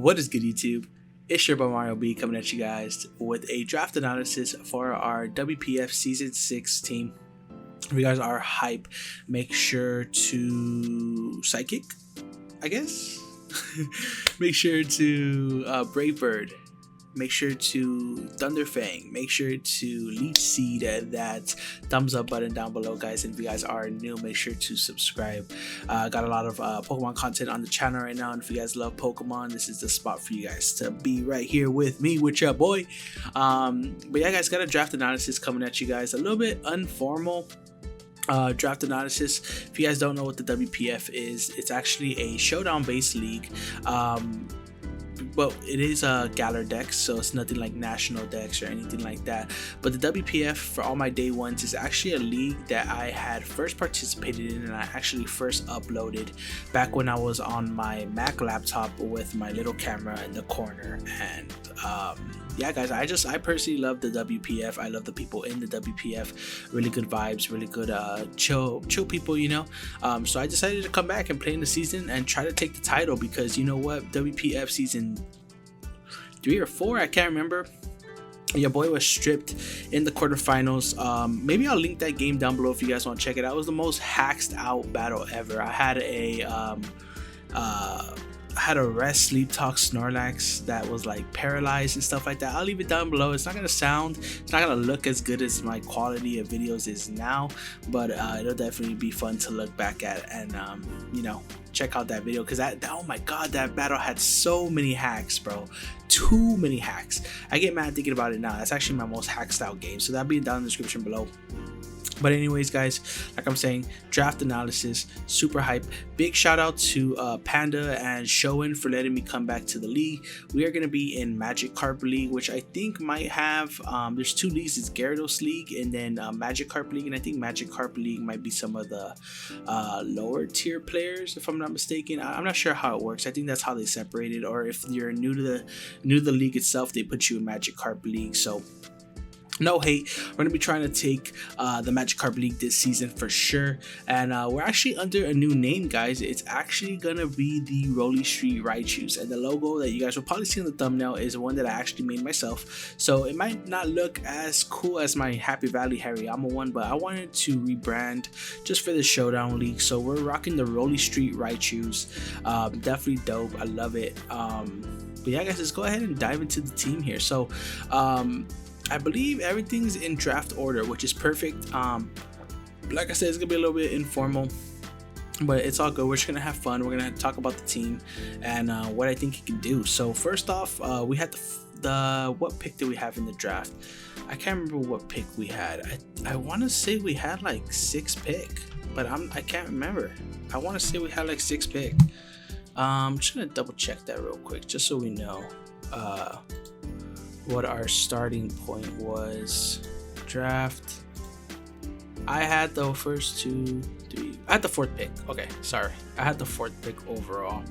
What is good, YouTube? It's your boy Mario B coming at you guys with a draft analysis for our WPF Season 6 team. If you guys are hype, make sure to Psychic, I guess. Make sure to Brave Bird. Make sure to Thunderfang. Make sure to Leech Seed that thumbs up button down below, guys. And if you guys are new, make sure to subscribe. Got a lot of Pokemon content on the channel right now, and if you guys love Pokemon, this is the spot for you guys to be right here with me, with your boy. But yeah, guys, got a draft analysis coming at you guys. A little bit informal draft analysis. If you guys don't know what the WPF is, it's actually a showdown based league. Well, it is a Galar Dex, so it's nothing like National Dex or anything like that. But the WPF, for all my day ones, is actually a league that I had first participated in, and I actually first uploaded back when I was on my Mac laptop with my little camera in the corner. And yeah, guys, I personally love the WPF. I love the people in the WPF. Really good vibes, really good chill people, you know. So I decided to come back and play in the season and try to take the title, because you know what, WPF season 3 or 4, I can't remember, your boy was stripped in the quarterfinals. Maybe I'll link that game down below if you guys want to check it out. It was the most hacked out battle ever. I had a rest sleep talk Snorlax that was like paralyzed and stuff like that. I'll leave it down below. It's not gonna look as good as my quality of videos is now, but it'll definitely be fun to look back at and you know, check out that video, because that, oh my god, that battle had so many hacks, bro. Too many hacks. I get mad thinking about it now. That's actually my most hacked out game, so that'll be down in the description below. But anyways, guys, like I'm saying, draft analysis, super hype. Big shout out to Panda and Showen for letting me come back to the league. We are going to be in Magikarp League, which I think might have, there's 2 leagues. It's Gyarados League and then Magikarp League. And I think Magikarp League might be some of the lower tier players, if I'm not mistaken. I'm not sure how it works. I think that's how they separate it. Or if you're new to the league itself, they put you in Magikarp League. So no hate, we're going to be trying to take the Magikarp League this season for sure. And we're actually under a new name, guys. It's actually going to be the ROLLE Street Raichus. And the logo that you guys will probably see in the thumbnail is one that I actually made myself. So it might not look as cool as my Happy Valley Hariyama one, but I wanted to rebrand just for the Showdown League. So we're rocking the ROLLE Street Raichus. Definitely dope. I love it. But yeah, guys, let's go ahead and dive into the team here. So I believe everything's in draft order, which is perfect. Like I said, it's gonna be a little bit informal, but it's all good. We're just gonna have fun. We're gonna talk about the team and what I think it can do. So first off, we had the what pick did we have in the draft? I can't remember what pick we had. I want to say we had like 6th pick, but I can't remember. I want to say we had like 6th pick. I'm just gonna double check that real quick, just so we know what our starting point was. Draft, I had the first 2, 3, I had the 4th pick. Okay, sorry, I had the 4th pick overall,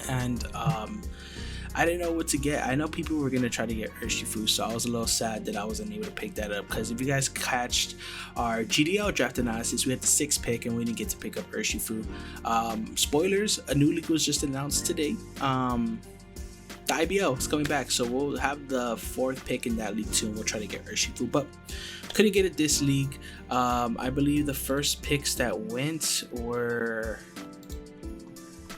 and I didn't know what to get. I know people were gonna try to get Urshifu, so I was a little sad that I wasn't able to pick that up, because if you guys catched our GDL draft analysis, we had the 6th pick and we didn't get to pick up Urshifu. Spoilers, a new league was just announced today. The IBO is coming back, so we'll have the 4th pick in that league too, and we'll try to get Urshifu, but couldn't get it this league. I believe the first picks that went were,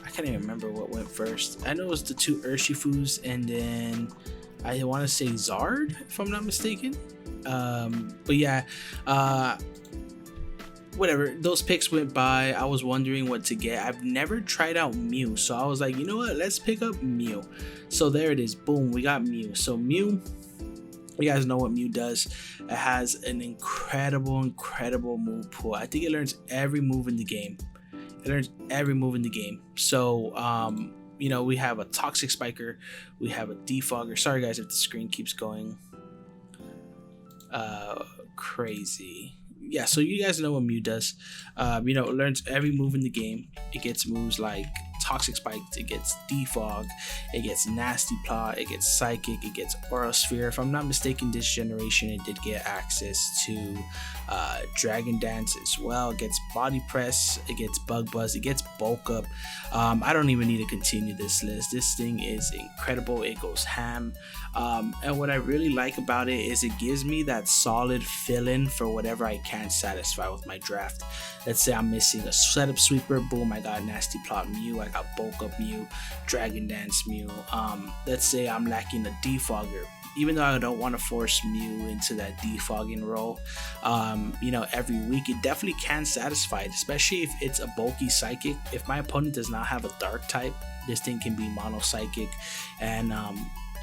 I can't even remember what went first. I know it was the 2 Urshifus, and then I want to say Zard, if I'm not mistaken. But yeah, whatever, those picks went by. I was wondering what to get. I've never tried out Mew, so I was like, you know what, let's pick up Mew. So there it is, boom, we got Mew. So Mew, you guys know what Mew does. It has an incredible move pool. I think it learns every move in the game. So you know, we have a Toxic Spiker, we have a Defogger. Sorry guys if the screen keeps going crazy. Yeah, so you guys know what Mew does. You know, it learns every move in the game. It gets moves like Toxic Spike, it gets Defog, it gets Nasty Plot, it gets Psychic, it gets Aura Sphere. If I'm not mistaken, this generation it did get access to Dragon Dance as well. It gets Body Press, it gets Bug Buzz, it gets Bulk Up. I don't even need to continue this list. This thing is incredible. It goes ham. And what I really like about it is it gives me that solid fill-in for whatever I can't satisfy with my draft. Let's say I'm missing a setup sweeper, boom, I got Nasty Plot Mew, I got Bulk Up Mew, Dragon Dance Mew. Let's say I'm lacking a Defogger. Even though I don't want to force Mew into that defogging role, every week, it definitely can satisfy it, especially if it's a bulky Psychic. If my opponent does not have a Dark type, this thing can be Mono Psychic, and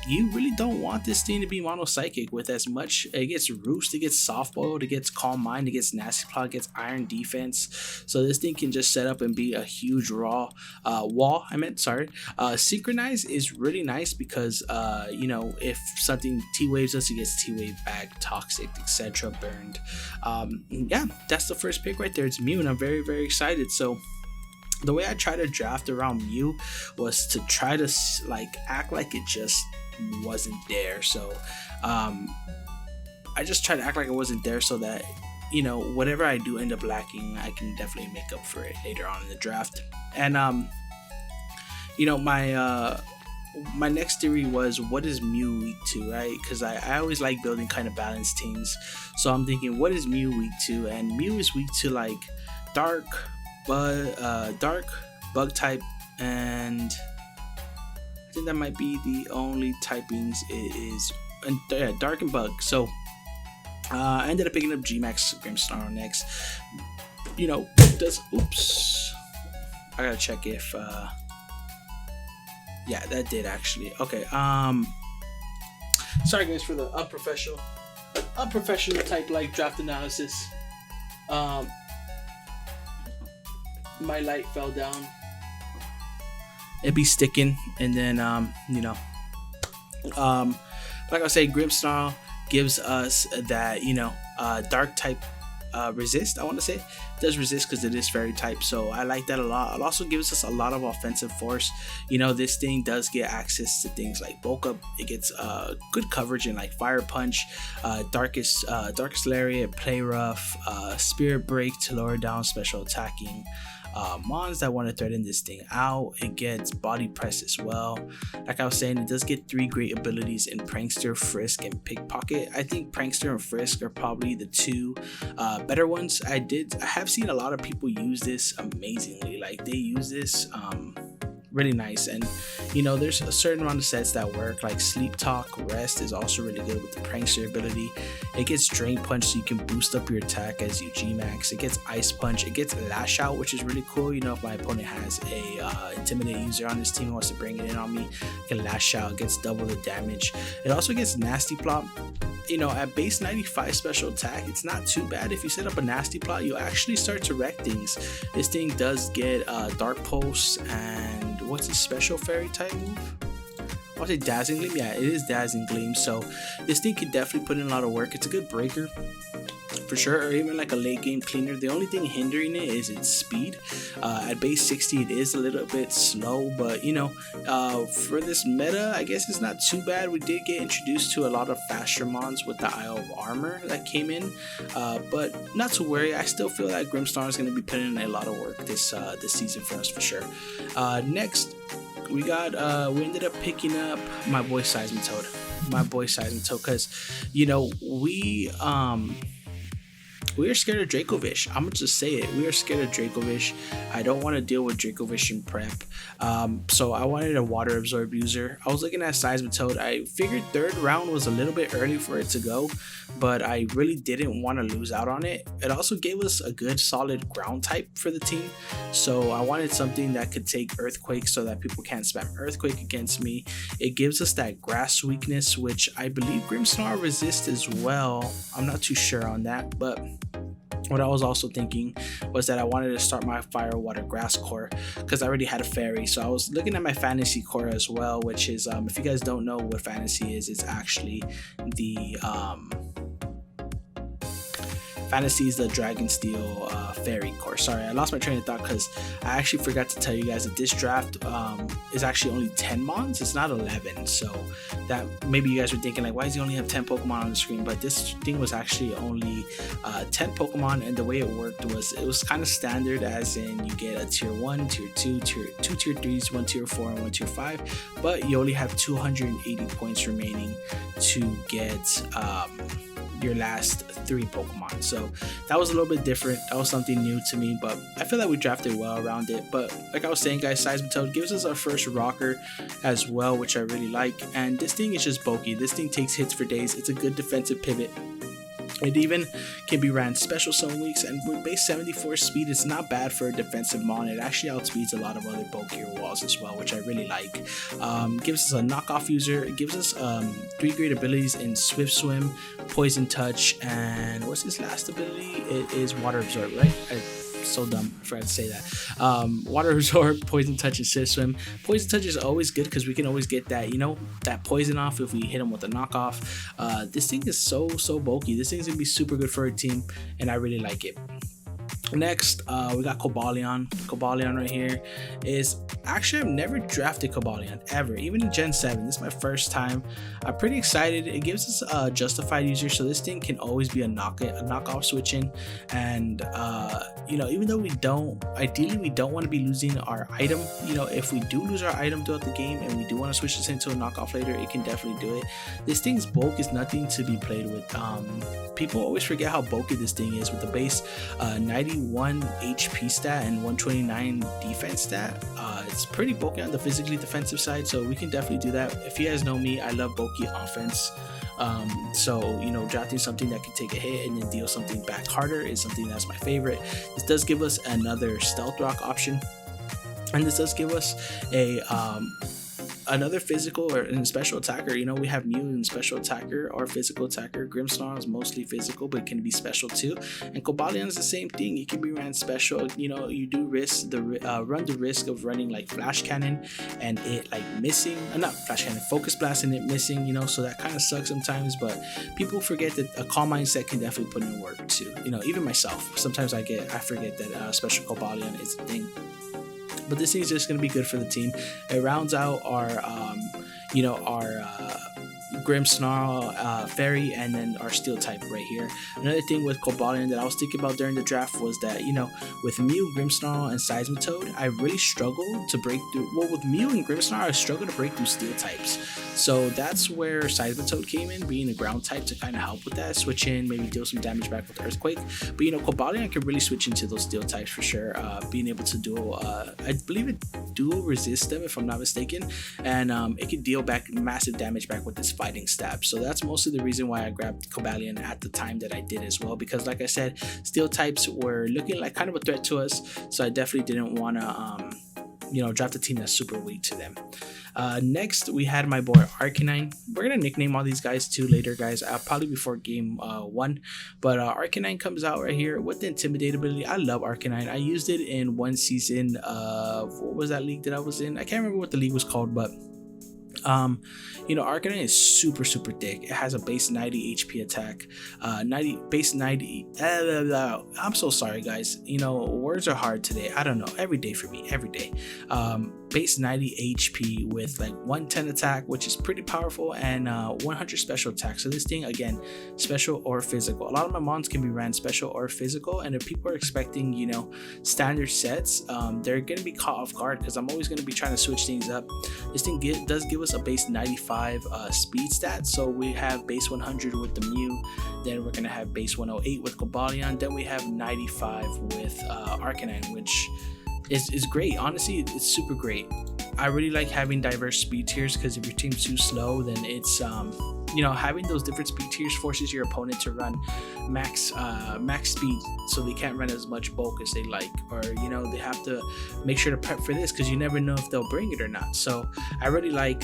you really don't want this thing to be Mono Psychic with as much. It gets Roost, it gets Soft Boiled, it gets Calm Mind, it gets Nasty Plot, it gets Iron Defense. So this thing can just set up and be a huge wall. Synchronize is really nice because if something T-Waves us, it gets T-Wave back, Toxic, etc. burned. That's the first pick right there. It's Mew, and I'm very, very excited. So the way I try to draft around Mew was to try to act like it just wasn't there. So I just try to act like it wasn't there so that whatever I do end up lacking, I can definitely make up for it later on in the draft. And my next theory was, what is Mew weak to, right? Because I always like building kind of balanced teams. So I'm thinking, what is Mew weak to? And Mew is weak to like Dark, Bug type, and I think that might be the only typings it is. And Dark and Bug. So I ended up picking up G-Max Grimmsnarl next. Oops. I gotta check if that did actually. Okay. Sorry guys for the unprofessional type like draft analysis. My light fell down. It'd be sticking, and then like I say, Grimmsnarl gives us that Dark type resist. I want to say it does resist because it is Fairy type, so I like that a lot. It also gives us a lot of offensive force. This thing does get access to things like Bulk Up. It gets good coverage in like Fire Punch, Darkest Lariat, Play Rough, Spirit Break to lower down special attacking mons that want to threaten this thing out. It gets Body Press as well. Like I was saying, it does get 3 great abilities in Prankster, Frisk, and Pickpocket. I think Prankster and Frisk are probably the 2 better ones. I have seen a lot of people use this amazingly. Like they use this really nice, and there's a certain amount of sets that work, like Sleep Talk Rest is also really good with the Prankster ability. It gets Drain Punch, so you can boost up your attack as you G-Max. It gets Ice Punch. It gets Lash Out, which is really cool. If my opponent has a Intimidate user on his team and wants to bring it in on me, I can Lash Out. It gets double the damage. It also gets Nasty Plot. At base 95 special attack, it's not too bad. If you set up a Nasty Plot, you'll actually start to wreck things. This thing does get Dark Pulse, and what's his special Fairy type move? I want to say Dazzling Gleam. Yeah, it is Dazzling Gleam. So this thing can definitely put in a lot of work. It's a good breaker for sure, or even like a late game cleaner. The only thing hindering it is its speed. At base 60, it is a little bit slow, but for this meta, I guess it's not too bad. We did get introduced to a lot of faster mons with the Isle of Armor that came in, but not to worry. I still feel that Grimmsnarl is going to be putting in a lot of work this season for us for sure. Next, we ended up picking up my boy Seismitoad, because we are scared of Dracovish. I'm gonna just say it. We are scared of Dracovish. I don't want to deal with Dracovish in prep. So I wanted a Water Absorb user. I was looking at Seismitoad. I figured 3rd round was a little bit early for it to go, but I really didn't want to lose out on it. It also gave us a good solid ground type for the team. So I wanted something that could take Earthquake so that people can't spam Earthquake against me. It gives us that grass weakness, which I believe Grimmsnarl resists as well. I'm not too sure on that, but what I was also thinking was that I wanted to start my Fire, Water, Grass core because I already had a Fairy. So I was looking at my Fantasy core as well, which is, if you guys don't know what Fantasy is, it's actually the Fantasy is the Dragon Steel Fairy course. Sorry, I lost my train of thought because I actually forgot to tell you guys that this draft is actually only 10 mons. It's not 11. So that maybe you guys were thinking like, why does he only have 10 Pokemon on the screen? But this thing was actually only 10 Pokemon, and the way it worked was it was kind of standard, as in you get a tier 1, tier 2, tier 3s, 1 tier 4, and 1 tier 5. But you only have 280 points remaining to get your last 3 Pokemon. So that was a little bit different. That was something new to me, but I feel like we drafted well around it. But like I was saying, guys, Seismitoad gives us our first rocker as well, which I really like. And this thing is just bulky. This thing takes hits for days. It's a good defensive pivot. It even can be ran special some weeks, and with base 74 speed, it's not bad for a defensive mon. It actually outspeeds a lot of other bulkier walls as well, which I really like. Gives us a knockoff user. It gives us 3 great abilities in Swift Swim, Poison Touch, and what's his last ability? It is Water Absorb, right? So dumb, I forgot to say that. Water Absorb, Poison Touch, and Swift Swim. Poison Touch is always good because we can always get that, you know, that poison off if we hit him with a knockoff. This thing is so bulky. This thing's gonna be super good for a team, and I really like it. Next, we got Kobalian. Kobalian right here is actually, I've never drafted Kobalian ever, even in Gen 7. This is my first time. I'm pretty excited. It gives us a justified user, so this thing can always be a knockoff switch in. And you know, even though ideally we don't want to be losing our item. You know, if we do lose our item throughout the game and we do want to switch this into a knockoff later, it can definitely do it. This thing's bulk is nothing to be played with. People always forget how bulky this thing is with the base 91 HP stat and 129 defense stat. It's pretty bulky on the physically defensive side, so we can definitely do that. If you guys know me, I love bulky offense. So, you know, drafting something that can take a hit and then deal something back harder is something that's my favorite. This does give us another Stealth Rock option, and this does give us a another physical or a special attacker. You know, we have Mew and special attacker or physical attacker. Grimmsnarl is mostly physical, but it can be special too. And Kobalian is the same thing. It can be ran special. You know, you do run the risk of running like Flash Cannon and it like missing. Not Flash Cannon, Focus Blast and it missing. You know, so that kind of sucks sometimes. But people forget that a calm mindset can definitely put in work too. You know, even myself. Sometimes I forget that special Kobalian is a thing. But this thing is just going to be good for the team. It rounds out our, Grimmsnarl Fairy, and then our Steel type right here. Another thing with Kobalian that I was thinking about during the draft was that, you know, with Mew, Grimmsnarl, and Seismitoad, I really struggle to break through. Well, with Mew and Grimmsnarl, I struggle to break through Steel types. So that's where Seismitoad came in, being a ground type to kind of help with that. Switch in, maybe deal some damage back with Earthquake. But, you know, Kobalian can really switch into those Steel types for sure. Being able to dual, I believe it dual resist them if I'm not mistaken. And it can deal back massive damage back with this fighting stab. So that's mostly the reason why I grabbed Kobalian at the time that I did as well, because like I said, Steel types were looking like kind of a threat to us, so I definitely didn't want to draft a team that's super weak to them. Next we had my boy Arcanine. We're gonna nickname all these guys too later, guys, probably before game 1. But Arcanine comes out right here with the Intimidate ability. I love Arcanine. I used it in one season of, what was that league that I was in? I can't remember what the league was called, but Arcanine is super thick. It has a base 90 HP attack, base 90. I'm so sorry, guys. You know, words are hard today. I don't know. Every day for me. Every day. Base 90 HP with like 110 attack, which is pretty powerful, and 100 special attack. So this thing, again, special or physical. A lot of my mons can be ran special or physical, and if people are expecting, you know, standard sets, they're gonna be caught off guard because I'm always gonna be trying to switch things up. This thing does give us a base 95 speed stat. So we have base 100 with the Mew, then we're gonna have base 108 with Kobalian, then we have 95 with Arcanine, which is great. Honestly, it's super great. I really like having diverse speed tiers because if your team's too slow, then it's having those different speed tiers forces your opponent to run max speed, so they can't run as much bulk as they like, or they have to make sure to prep for this because you never know if they'll bring it or not. So I really like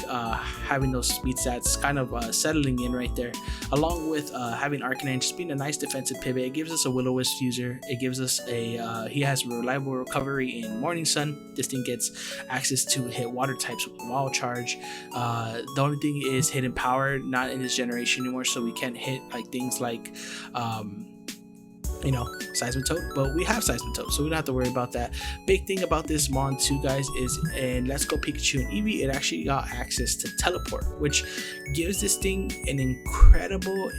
having those speed stats kind of settling in right there, along with having Arcanine just being a nice defensive pivot. It gives us a Will-O-Wisp user. It gives us he has reliable recovery in Morning Sun. This thing gets access to hit water types with Wall Charge. The only thing is hidden power, not in this generation anymore, so we can't hit like things like you know, Seismitoad, but we have Seismitoad, so we don't have to worry about that. Big thing about this Mon too, guys, is in Let's Go Pikachu and Eevee, it actually got access to teleport, which gives this thing an incredible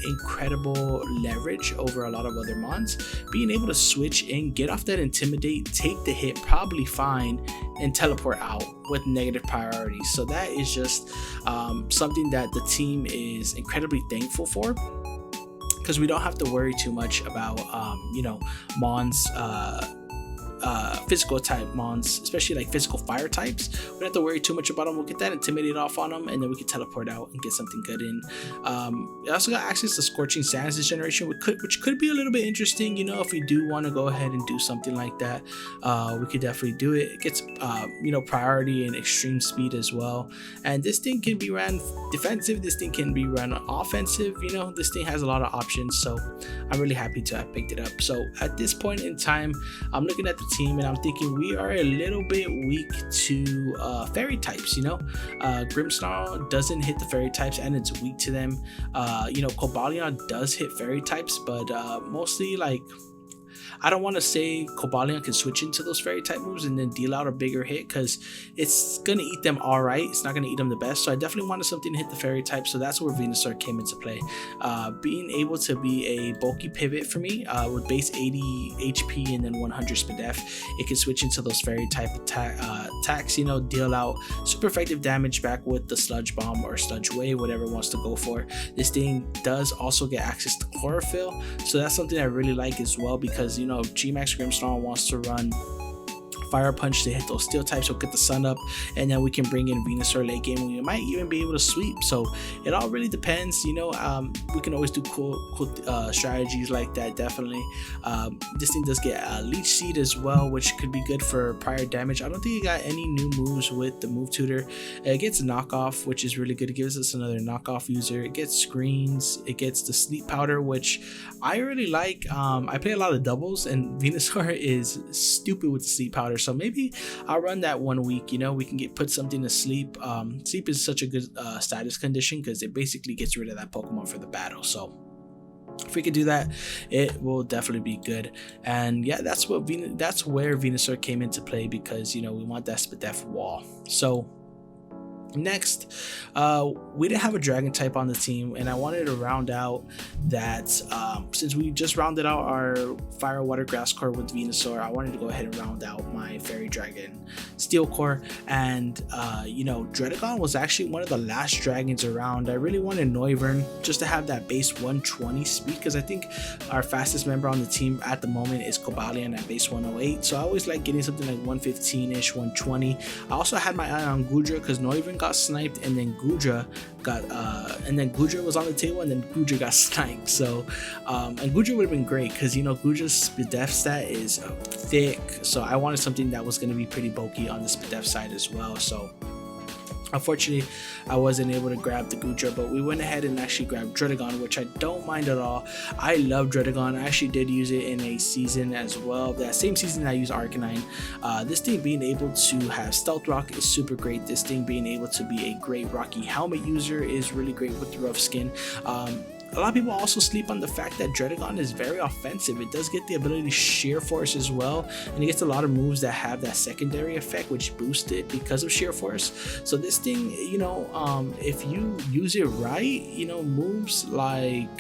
leverage over a lot of other Mons. Being able to switch in, get off that Intimidate, take the hit probably fine, and teleport out with negative priority. So that is just something that the team is incredibly thankful for, because we don't have to worry too much about you know, Mons, physical type Mons, especially like physical fire types. We don't have to worry too much about them. We'll get that Intimidate off on them, and then we can teleport out and get something good in. It also got access to Scorching Sands this generation, which could be a little bit interesting, you know, if we do want to go ahead and do something like that. We could definitely do it. It gets you know, priority and extreme speed as well, and this thing can be ran defensive, this thing can be run offensive. You know, this thing has a lot of options, so I'm really happy to have picked it up. So at this point in time, I'm looking at the team and I'm thinking we are a little bit weak to fairy types. You know, Grimmsnarl doesn't hit the fairy types and it's weak to them. You know, Kobalian does hit fairy types, but mostly, like, I don't want to say Kobalian can switch into those fairy type moves and then deal out a bigger hit, because it's going to eat them alright. It's not going to eat them the best. So I definitely wanted something to hit the fairy type. So that's where Venusaur came into play. Being able to be a bulky pivot for me with base 80 HP and then 100 SPDF, it can switch into those fairy type attacks, you know, deal out super effective damage back with the Sludge Bomb or Sludge Wave, whatever it wants to go for. This thing does also get access to Chlorophyll. So that's something I really like as well, because, you know, if G-Max Grimmsnarl wants to run Fire Punch to hit those steel types, we'll get the sun up, and then we can bring in Venusaur late game. We might even be able to sweep. So it all really depends, you know. We can always do cool strategies like that. Definitely. This thing does get Leech Seed as well, which could be good for prior damage. I don't think it got any new moves with the move tutor. It gets Knockoff, which is really good. It gives us another knockoff user. It gets Screens. It gets the Sleep Powder, which I really like. I play a lot of doubles, and Venusaur is stupid with the Sleep Powder. So maybe I'll run that 1 week. You know, we can put something to sleep. Sleep is such a good status condition, because it basically gets rid of that Pokemon for the battle. So if we could do that, it will definitely be good. And yeah, that's where Venusaur came into play, because, you know, we want that SPDF wall. So next, we didn't have a dragon type on the team, and I wanted to round out that since we just rounded out our fire water grass core with Venusaur, I wanted to go ahead and round out my fairy dragon steel core. And you know, Dredagon was actually one of the last dragons around. I really wanted Noivern just to have that base 120 speed, because I think our fastest member on the team at the moment is Kobalian at base 108. So I always like getting something like 115ish, 120. I also had my eye on Goodra, because Noivern got sniped, and then Goodra was on the table, and then Goodra got sniped. So and Goodra would have been great, because, you know, Goodra's SPDF stat is thick, so I wanted something that was going to be pretty bulky on the SPDF side as well. So unfortunately, I wasn't able to grab the Goodra, but we went ahead and actually grabbed Dredagon, which I don't mind at all. I love Dredagon. I actually did use it in a season as well. That same season I used Arcanine. This thing being able to have Stealth Rock is super great. This thing being able to be a great Rocky Helmet user is really great with the rough skin. A lot of people also sleep on the fact that Dredagon is very offensive. It does get the ability to Sheer Force as well, and it gets a lot of moves that have that secondary effect, which boost it because of Sheer Force. So this thing, you know, if you use it right, you know, moves like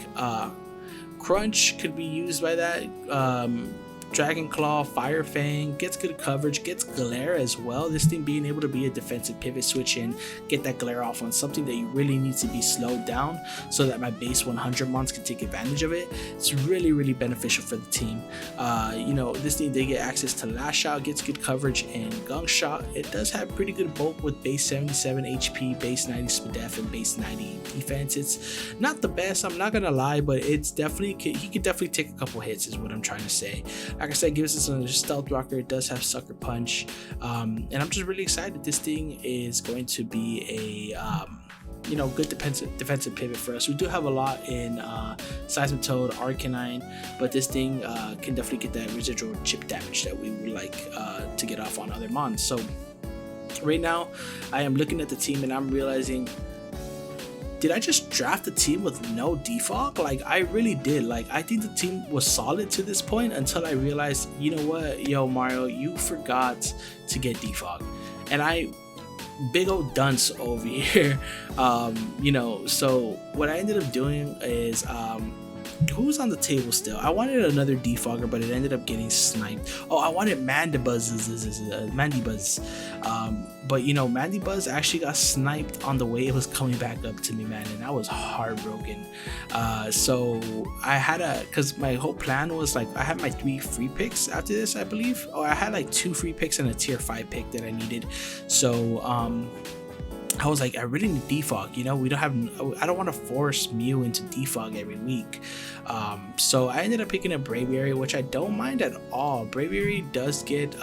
Crunch could be used by that. Dragon Claw, Fire Fang, gets good coverage, gets Glare as well. This thing being able to be a defensive pivot switch in, get that Glare off on something that you really need to be slowed down, so that my base 100 mons can take advantage of it. It's really, really beneficial for the team. You know, this thing, they get access to Lash Out, gets good coverage, and Gunk Shot. It does have pretty good bulk with base 77 HP, base 90 SPDF, and base 90 defense. It's not the best, I'm not gonna lie, but it's definitely, he could definitely take a couple hits is what I'm trying to say. Like I said, it gives us another Stealth Rocker. It does have Sucker Punch, and I'm just really excited. This thing is going to be a you know, good defensive pivot for us. We do have a lot in Seismitoad, Arcanine, but this thing can definitely get that residual chip damage that we would like to get off on other mons. So right now, I am looking at the team and I'm realizing did I just draft a team with no defog? Like, I really did. Like, I think the team was solid to this point until I realized, you know what, yo, Mario, you forgot to get defog. And I, big old dunce over here. You know, so what I ended up doing is, who's on the table still? I wanted another defogger, but it ended up getting sniped. Oh, I wanted Mandibuzz. But you know, Mandibuzz actually got sniped on the way it was coming back up to me, man, and I was heartbroken. So I had because my whole plan was like, I had my 3 free picks after this, I believe. Or I had like 2 free picks and a tier 5 pick that I needed. So I was like, I really need defog, you know, I don't want to force Mew into defog every week. So I ended up picking a Braviary, which I don't mind at all. Braviary does get,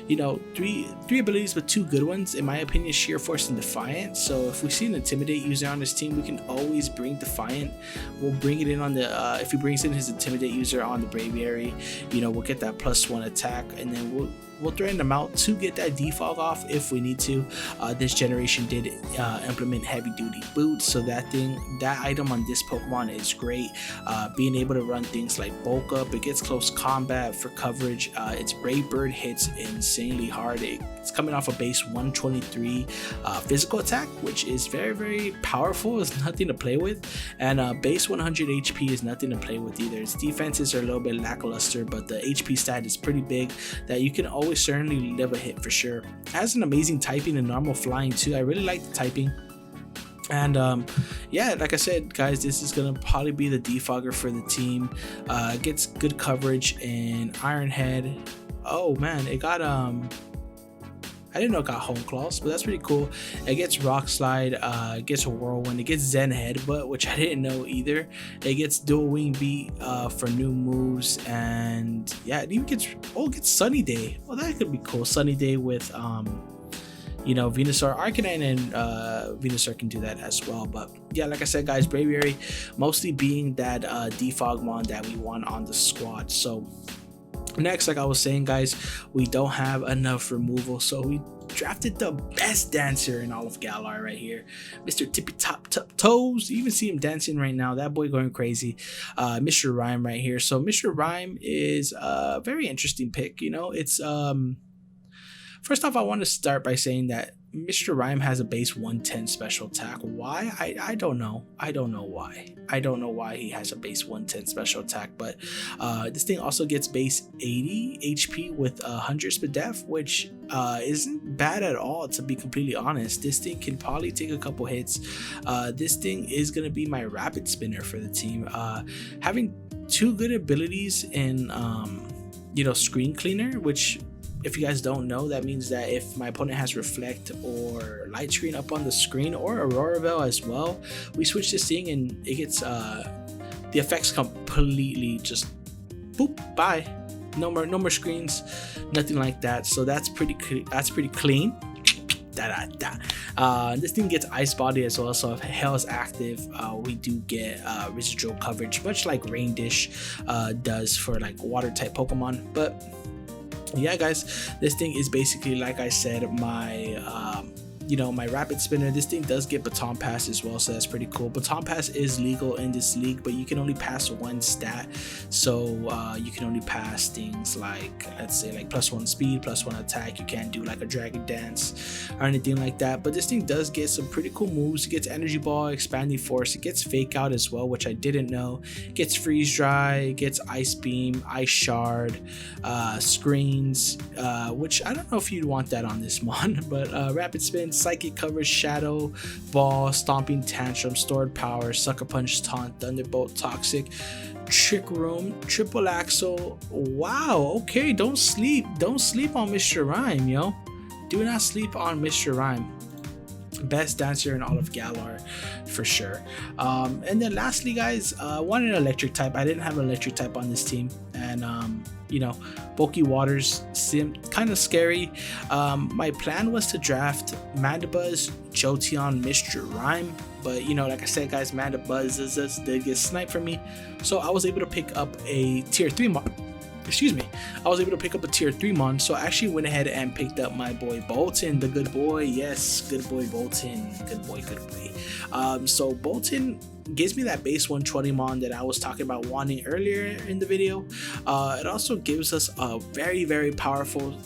you know, three abilities, but 2 good ones, in my opinion: Sheer Force and Defiant. So if we see an Intimidate user on this team, we can always bring Defiant. We'll bring it in on the, if he brings in his Intimidate user on the Braviary, you know, we'll get that +1 attack, and then we'll threaten them out to get that defog off if we need to. This generation did implement heavy duty boots, so that item on this Pokemon is great. Being able to run things like bulk up, it gets close combat for coverage. Its Brave Bird hits insanely hard. It's coming off a base 123 physical attack, which is very, very powerful. It's nothing to play with, and base 100 HP is nothing to play with either. Its defenses are a little bit lackluster, but the HP stat is pretty big that you can always certainly live a hit for sure. It has an amazing typing and normal flying too. I really like the typing. And yeah, like I said, guys, this is gonna probably be the defogger for the team. It gets good coverage in Iron Head. Oh man, it got I didn't know it got Home Claws, but that's pretty cool. It gets Rock Slide, it gets a Whirlwind, it gets Zen Headbutt, which I didn't know either. It gets Dual Wing Beat for new moves, and yeah, it even gets, it gets Sunny Day. Well, that could be cool. Sunny Day with you know, Venusaur. Arcanine and Venusaur can do that as well. But yeah, like I said, guys, Braviary mostly being that defog mon that we want on the squad. So next, like I was saying, guys, we don't have enough removal, so we drafted the best dancer in all of Galar right here, Mr. Tippy Top Toes. You even see him dancing right now, that boy going crazy. Mr. Rhyme right here. So Mr. Rhyme is a very interesting pick. You know, it's first off, I want to start by saying that Mr. Rhyme has a base 110 special attack. Why? I don't know. I don't know why. I don't know why he has a base 110 special attack, but this thing also gets base 80 HP with 100 speed def, which isn't bad at all, to be completely honest. This thing can probably take a couple hits. This thing is going to be my rapid spinner for the team. Having 2 good abilities in, you know, Screen Cleaner, which, if you guys don't know, that means that if my opponent has Reflect or Light Screen up on the screen, or Aurora Veil as well, we switch this thing and it gets the effects completely just boop, bye. No more screens, nothing like that. So that's pretty clean. This thing gets Ice Body as well, so if Hail is active, we do get residual coverage, much like Rain Dish does for like water type Pokemon. But yeah, guys, this thing is basically, like I said, my you know, my rapid spinner. This thing does get Baton Pass as well, so that's pretty cool. Baton Pass is legal in this league, but you can only pass 1 stat, so you can only pass things like, let's say, like +1 speed, +1 attack. You can't do like a Dragon Dance or anything like that. But this thing does get some pretty cool moves. It gets Energy Ball, Expanding Force, it gets Fake Out as well, which I didn't know. It gets Freeze Dry, it gets Ice Beam, Ice Shard, Screens, which I don't know if you'd want that on this mon, but Rapid Spin, Psychic Coverage, Shadow Ball, Stomping Tantrum, Stored Power, Sucker Punch, Taunt, Thunderbolt, Toxic, Trick Room, Triple Axle. Wow, okay, don't sleep on Mr. Rhyme, yo. Do not sleep on Mr. Rhyme. Best dancer in all of Galar for sure. And then lastly, guys, wanted an electric type. I didn't have an electric type on this team, and you know, Bulky Waters seemed kind of scary. My plan was to draft Mandibuzz, Jolteon, Mr. Rhyme, but you know, like I said, guys, Mandibuzz did get sniped for me, so I was able to pick up a tier 3 mon. excuse me, I was able to pick up a tier 3 mon, so I actually went ahead and picked up my boy Bolton, the good boy. Yes, good boy Bolton, good boy. So Bolton gives me that base 120 mon that I was talking about wanting earlier in the video. It also gives us a very powerful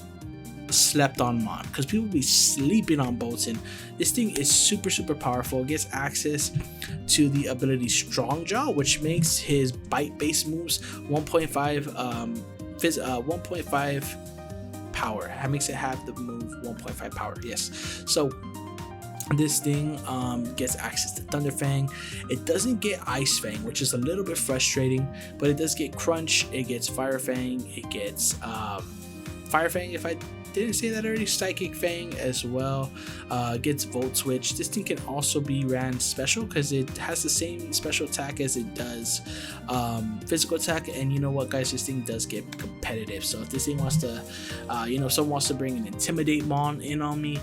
slept on mon, because people be sleeping on Bolton. This thing is super powerful. It gets access to the ability Strong Jaw, which makes his bite base moves 1.5 power. That makes it have the move 1.5 power. Yes, so this thing gets access to Thunder Fang. It doesn't get Ice Fang, which is a little bit frustrating, but it does get Crunch, it gets Fire Fang, it gets Fire Fang, if I didn't say that already, Psychic Fang as well, gets Volt Switch. This thing can also be ran special because it has the same special attack as it does physical attack. And you know what, guys, this thing does get competitive. So if this thing wants to if someone wants to bring an Intimidate mon in on me,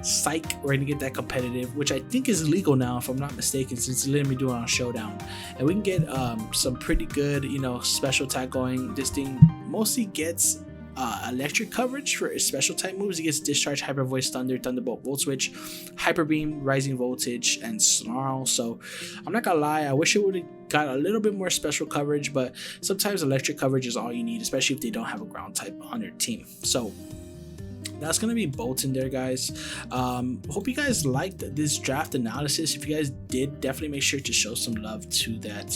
psych, we're gonna get that competitive, which I think is illegal now if I'm not mistaken, since it's letting me do it on Showdown. And we can get some pretty good special attack going. This thing mostly gets electric coverage for its special type moves. It gets Discharge, Hyper Voice, Thunder, Thunderbolt, Volt Switch, Hyper Beam, Rising Voltage, and Snarl. So I'm not gonna lie, I wish it would have got a little bit more special coverage, but sometimes electric coverage is all you need, especially if they don't have a ground type on their team. So that's gonna be Bolton there, guys. Hope you guys liked this draft analysis. If you guys did, definitely make sure to show some love to that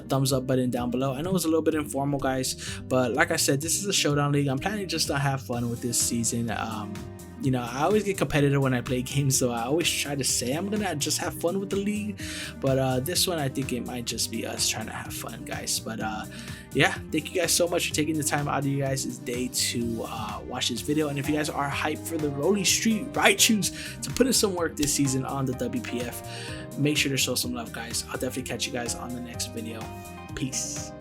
thumbs up button down below. I know it was a little bit informal, guys, but like I said, this is a Showdown League. I'm planning just to have fun with this season. I always get competitive when I play games, so I always try to say I'm gonna just have fun with the league, but this one I think it might just be us trying to have fun, guys. But yeah, thank you guys so much for taking the time out of you guys' day to watch this video. And if you guys are hyped for the ROLLE Street Raichus to put in some work this season on the WPF, make sure to show some love, guys. I'll definitely catch you guys on the next video. Peace.